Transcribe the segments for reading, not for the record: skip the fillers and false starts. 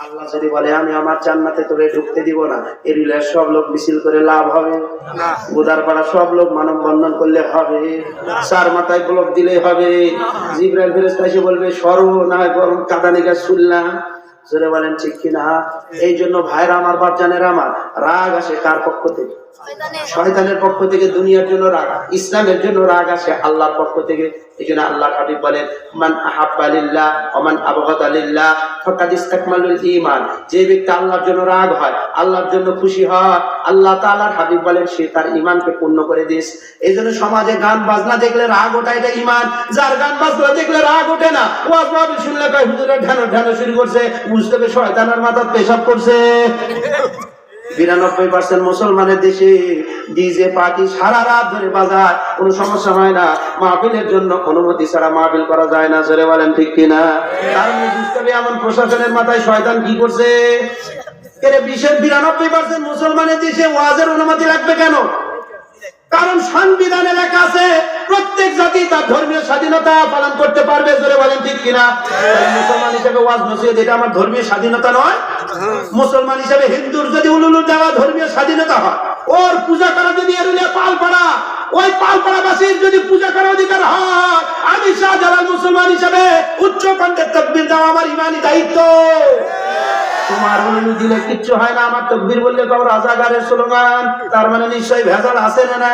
আল্লাহ যদি বলে আমি আমার জান্নাতে তোরে ঢুকতে দিব না, এরিয়ার সব লোক মিছিল করে লাভ হবে না, গোদারপাড়া সব লোক মানববন্ধন করলে হবে, চার মাথায় ব্লক দিলে হবে, জিবরাইল ফেরেশতা এসে বলবে সরো, না হয় বরং কাঁদানি গাছ শুনলাম। জোরে বলেন ঠিক কিনা? এই জন্য ভাইরা আমার, বাপজানেরা আমার, রাগ আসে কার পক্ষ থেকে? শয়তানের পক্ষ থেকে। দুনিয়ার জন্য রাগ, ইসলামের জন্য রাগ আসে আল্লাহর পক্ষ থেকে। এই জন্য আল্লাহর হাবিব বলেন মান আহাব্বা লিল্লাহ ওয়া মান আবগাদা লিল্লাহ ফাকাদ ইসতাকমালুল ঈমান। যে ব্যক্তি আল্লাহর জন্য রাগ হয়, আল্লাহর জন্য খুশি হয়, আল্লাহ তাআলার হাবিব বলেন সে তার ঈমানকে পূর্ণ করে দিয়েছে। এই জন্য সমাজে গান বাজনা দেখলে রাগ ওঠে, এটা ঈমান। যার গান বাজনা দেখলে রাগ ওঠে না, ওয়াজ মাহফিল শুনলে কয় হুজুরের ঢানো শুরু করছে, বুঝতে হবে শয়তানের মাথা পেশাব করছে। 92% মুসলমানের দেশে ডিজে পার্টি সারা রাত ধরে বাজায়, কোনো সমস্যা হয় না। মাহফিলের জন্য অনুমতি ছাড়া মাহফিল করা যায় না। জোরে বলেন ঠিক কিনা? কারণ বুঝতে হবে এমন প্রশাসনের মাথায় শয়তান কি করছে। 92% মুসলমানের দেশে ওয়াজের অনুমতি লাগবে কেন? কারণ সংবিধানে লেখা আছে প্রত্যেক জাতি তার ধর্মীয় স্বাধীনতা পালন করতে পারবে। জোরে বলেন ঠিক কিনা? মুসলমান হিসেবে ওয়াজ নসিহত এটা আমার ধর্মীয় স্বাধীনতা নয়? মুসলমান হিসেবে হিন্দুর যদি উলুলু দেওয়া ধর্মীয় স্বাধীনতা হয়, ওর পূজা করা যদি এরুলিয়া পালপাড়া, ওই পালপাড়াবাসীর যদি পূজা করার অধিকার হয়, আমি শাহজালাল মুসলমান হিসেবে উচ্চ কণ্ঠে তাকবীর দেওয়া আমার ইমানি দায়িত্ব। তোমার উলুলু দিলে কিচ্ছু হয় না, আমার তাকবীর বললে তো রাজাগারের স্লোগান, তার মানে নিশ্চয়ই ভেজাল আছে না?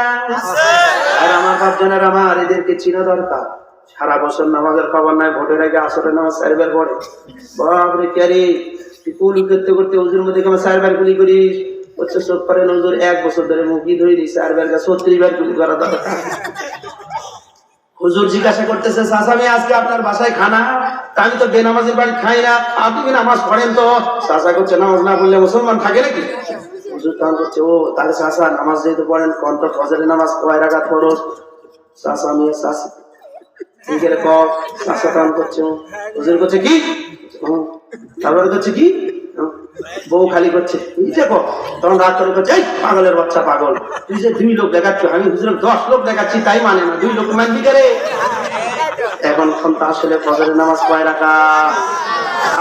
আর আমার বাপজানের আমার এদেরকে চিনা দরকার। সারা বছর নামাজের খবর নাই, ভোটের আগে আসরের নামাজ 4 বার পড়ে। বাপরে ক্যারি কুলি করতে করতে হুজুর মধ্যে কেমন 4 বার গুলি করিস? বলছে চোখ করে হুজুর 1 বছর ধরে মুখি ধরে দিই 4 বার 36 বার গুলি করা দরকার। হুজুর জিজ্ঞাসা করতেছে চাচা আমি আজকে আপনার বাসায় খানা? আমি তো বেনামাজের বাড়ি খাই না, আপনি কি নামাজ পড়েন? তো চাচা করছে নামাজ না পড়লে মুসলমান থাকে নাকি? হুজুর তখন করছে ও তাহলে চাচা নামাজ যেহেতু পড়েন কোন তো ফজরের নামাজ কয় রাকাত ফরজ? চাচা আমি চাচা ঠিক আছে কম চাচা তখন করছে হুজুর করছে কি, তারপরে করছে কি, বউ খালি করছে তখন রাত করে করছে এই পাগলের বাচ্চা পাগল, তুই যে 2 লোক দেখাচ্ছ, আমি হুজুর 10 লোক দেখাচ্ছি তাই মানে না, 2 লোক মানবি করে? এখন তো আসলে ফজরের নামাজ কয় রাকাত?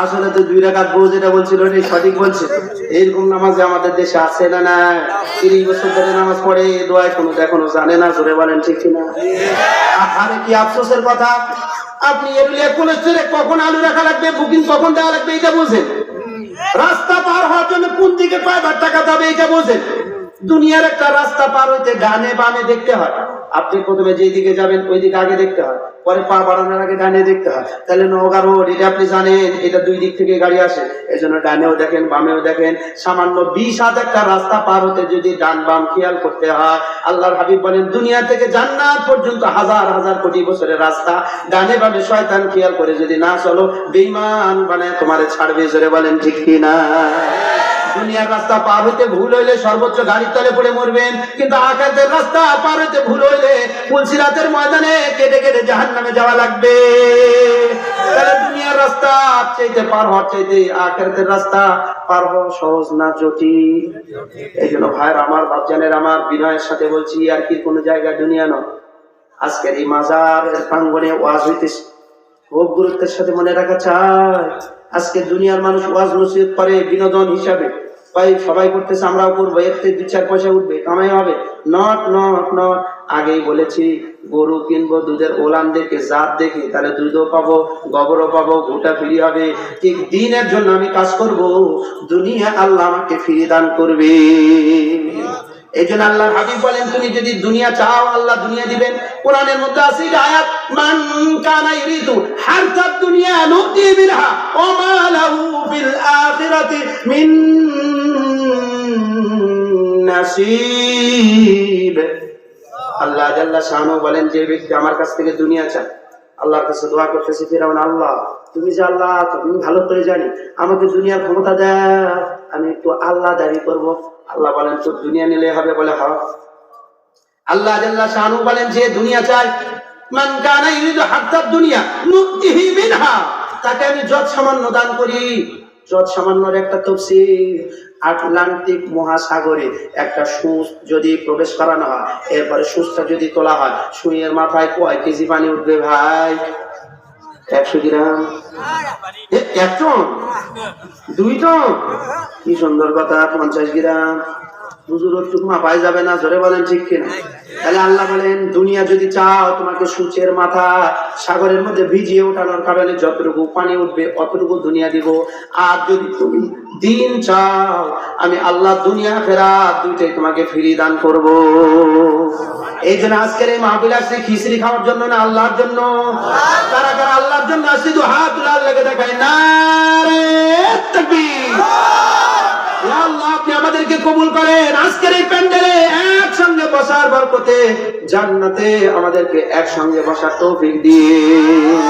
আসলে তো 2 রাকাত। বউ যেটা বলছিল এটাই সঠিক বলছে। এইরকম নামাজ আমাদের দেশে আছে না? না 30 বছর ধরে নামাজ পড়ে, দোয়া কোনো এখনো জানে না। জোরে বলেন ঠিক কিনা? আরে কি আফসোসের কথা, আপনি এরুলিয়া কোলেস্টরে কখন আলু রাখা লাগবে, বুকিং কখন দেওয়া লাগবে এটা বোঝেন? রাস্তা পার হওয়ার জন্য কোন দিকে কয়বার টাকা যাবে এটা বোঝেন? দুনিয়ার একটা রাস্তা পার হইতে ডানে বামে দেখতে হয়। আপনি প্রথমে যেই দিকে যাবেন ওই দিকে আগে দেখতে হয়, পরে পা বাড়ানোর আগে ডানে দেখতে হয়। তাহলে নওগাঁ রোড এটা আপনি জানেন, এটা 2 দিক থেকে গাড়ি আসে, এই জন্য ডানেও দেখেন বামেও দেখেন। সামান্য 20 হাত একটা রাস্তা পার হতে যদি ডান বাম খেয়াল করতে হয়, আল্লাহর হাবিব বলেন দুনিয়া থেকে জান্নাত পর্যন্ত হাজার হাজার কোটি বছরের রাস্তা, ডানে বামে শয়তান খেয়াল করে যদি না চলো, বেঈমান বানায় তোমারে ছাড়বে। জোরে বলেন ঠিক কিনা? দুনিয়ার রাস্তা পার হইতে ভুল হইলে সর্বোচ্চ গাড়ির তলে পড়ে মরবেন, কিন্তু আখিরাতের রাস্তা পার হইতে ভুল হইলে পুলসিরাতের ময়দানে কেটে কেটে জাহান্নামে যাওয়া লাগবে। তাহলে দুনিয়ার রাস্তা চাইতে পার হওয়ার চাইতে আখিরাতের রাস্তা পার হওয়া সহজ না জটিল? এই জন্য ভাইয়ের আমার, বাপজানের আমার, বিনয়ের সাথে বলছি আর কি কোন জায়গা দুনিয়া নয়। আজকের এই মাজারের প্রাঙ্গণে ওয়াজ হইতেছে, খুব গুরুত্বের সাথে মনে রাখা চাই। আজকে দুনিয়ার মানুষ ওয়াজ নসিহত করে বিনোদন হিসাবে, ভাই সবাই করতেছে আমরাও করবো, এর থেকে 2-4 পয়সা উঠবে, কামাই হবে। Not not not. আগেই বলেছি গরু কিনবো দুধের ওলান দেখে, জাত দেখে, তাহলে দুধও পাবো, গোবরও পাবো, গোটা ফ্রি হবে। ঠিক দিনের জন্য আমি কাজ করব, দুনিয়া আল্লাহ আমাকে ফ্রি দান করবে। এই জন্য আল্লাহর হাবিব বলেন তুমি যদি দুনিয়া চাও আল্লাহ দুনিয়া দিবেন। কোরআনের মধ্যে আছে এই আয়াত, মান কানা ইরিদু হারতাদ দুনিয়া নুতি বিহা ওয়া মা লাহু ফিল আখিরাতি মিন নাসিব। আল্লাহ জাল্লা শানু বলেন যে ব্যক্তি আমার কাছ থেকে দুনিয়া চায়, আল্লাহর কাছে দোয়া করতেছে ফিরাউন, আল্লাহ তুমি যে আল্লাহ, তুমি ভালো করে জানি আমাকে দুনিয়ার ক্ষমতা দাও, আমি একটু আল্লাহ দাবি করব। আল্লাহ বলেন তোর দুনিয়া নিলে হবে? বলে হ্যাঁ। আল্লাহ জাল্লা শানু বলেন যে দুনিয়া চাই, মান কানা ইরিদু হাত্তাদ দুনিয়া নুতিহি মিনহা, তাকে আমি যত সামান্য দান করি। যত সামান্যর একটা তাফসীর, আটলান্টিক মহাসাগরে একটা সুঁচ যদি প্রবেশ করানো হয়, এরপরে সুঁচটা যদি তোলা হয়, সুঁইয়ের মাথায় কয় কেজি পানি উঠবে ভাই? 100 গ্রাম। এক টন 2 টন, কি সুন্দর কথা। 50 গ্রাম হুজুর টুকমা পাই যাবে না, জোরে বলেন ঠিক কিনা? তাহলে আল্লাহ বলেন দুনিয়া যদি চাও তোমাকে সূচের মাথা সাগরের মধ্যে ভিজিয়ে ওঠানোর কারণে যতটুকু পানি উঠবে অতটুকু দুনিয়া দিব। আর যদি তুমি দিন চাও আমি আল্লাহ দুনিয়া খেরাত দুইটাই তোমাকে ফ্রি দান করব। এই জন্য আজকের এই মাহফিল আসছে খিচড়ি খাওয়ার জন্য না আল্লাহর জন্য? কারা কারা আল্লাহর জন্য আসছে তো হাত তুলে আল্লাহকে দেখায় নারে তাকবীর। ইয়া আল্লাহ আপনি আমাদেরকে কবুল করেন। আজকের এই প্যান্ডেলে একসঙ্গে বসার বরকতে জান্নাতে আমাদেরকে একসঙ্গে বসার তৌফিক দিন।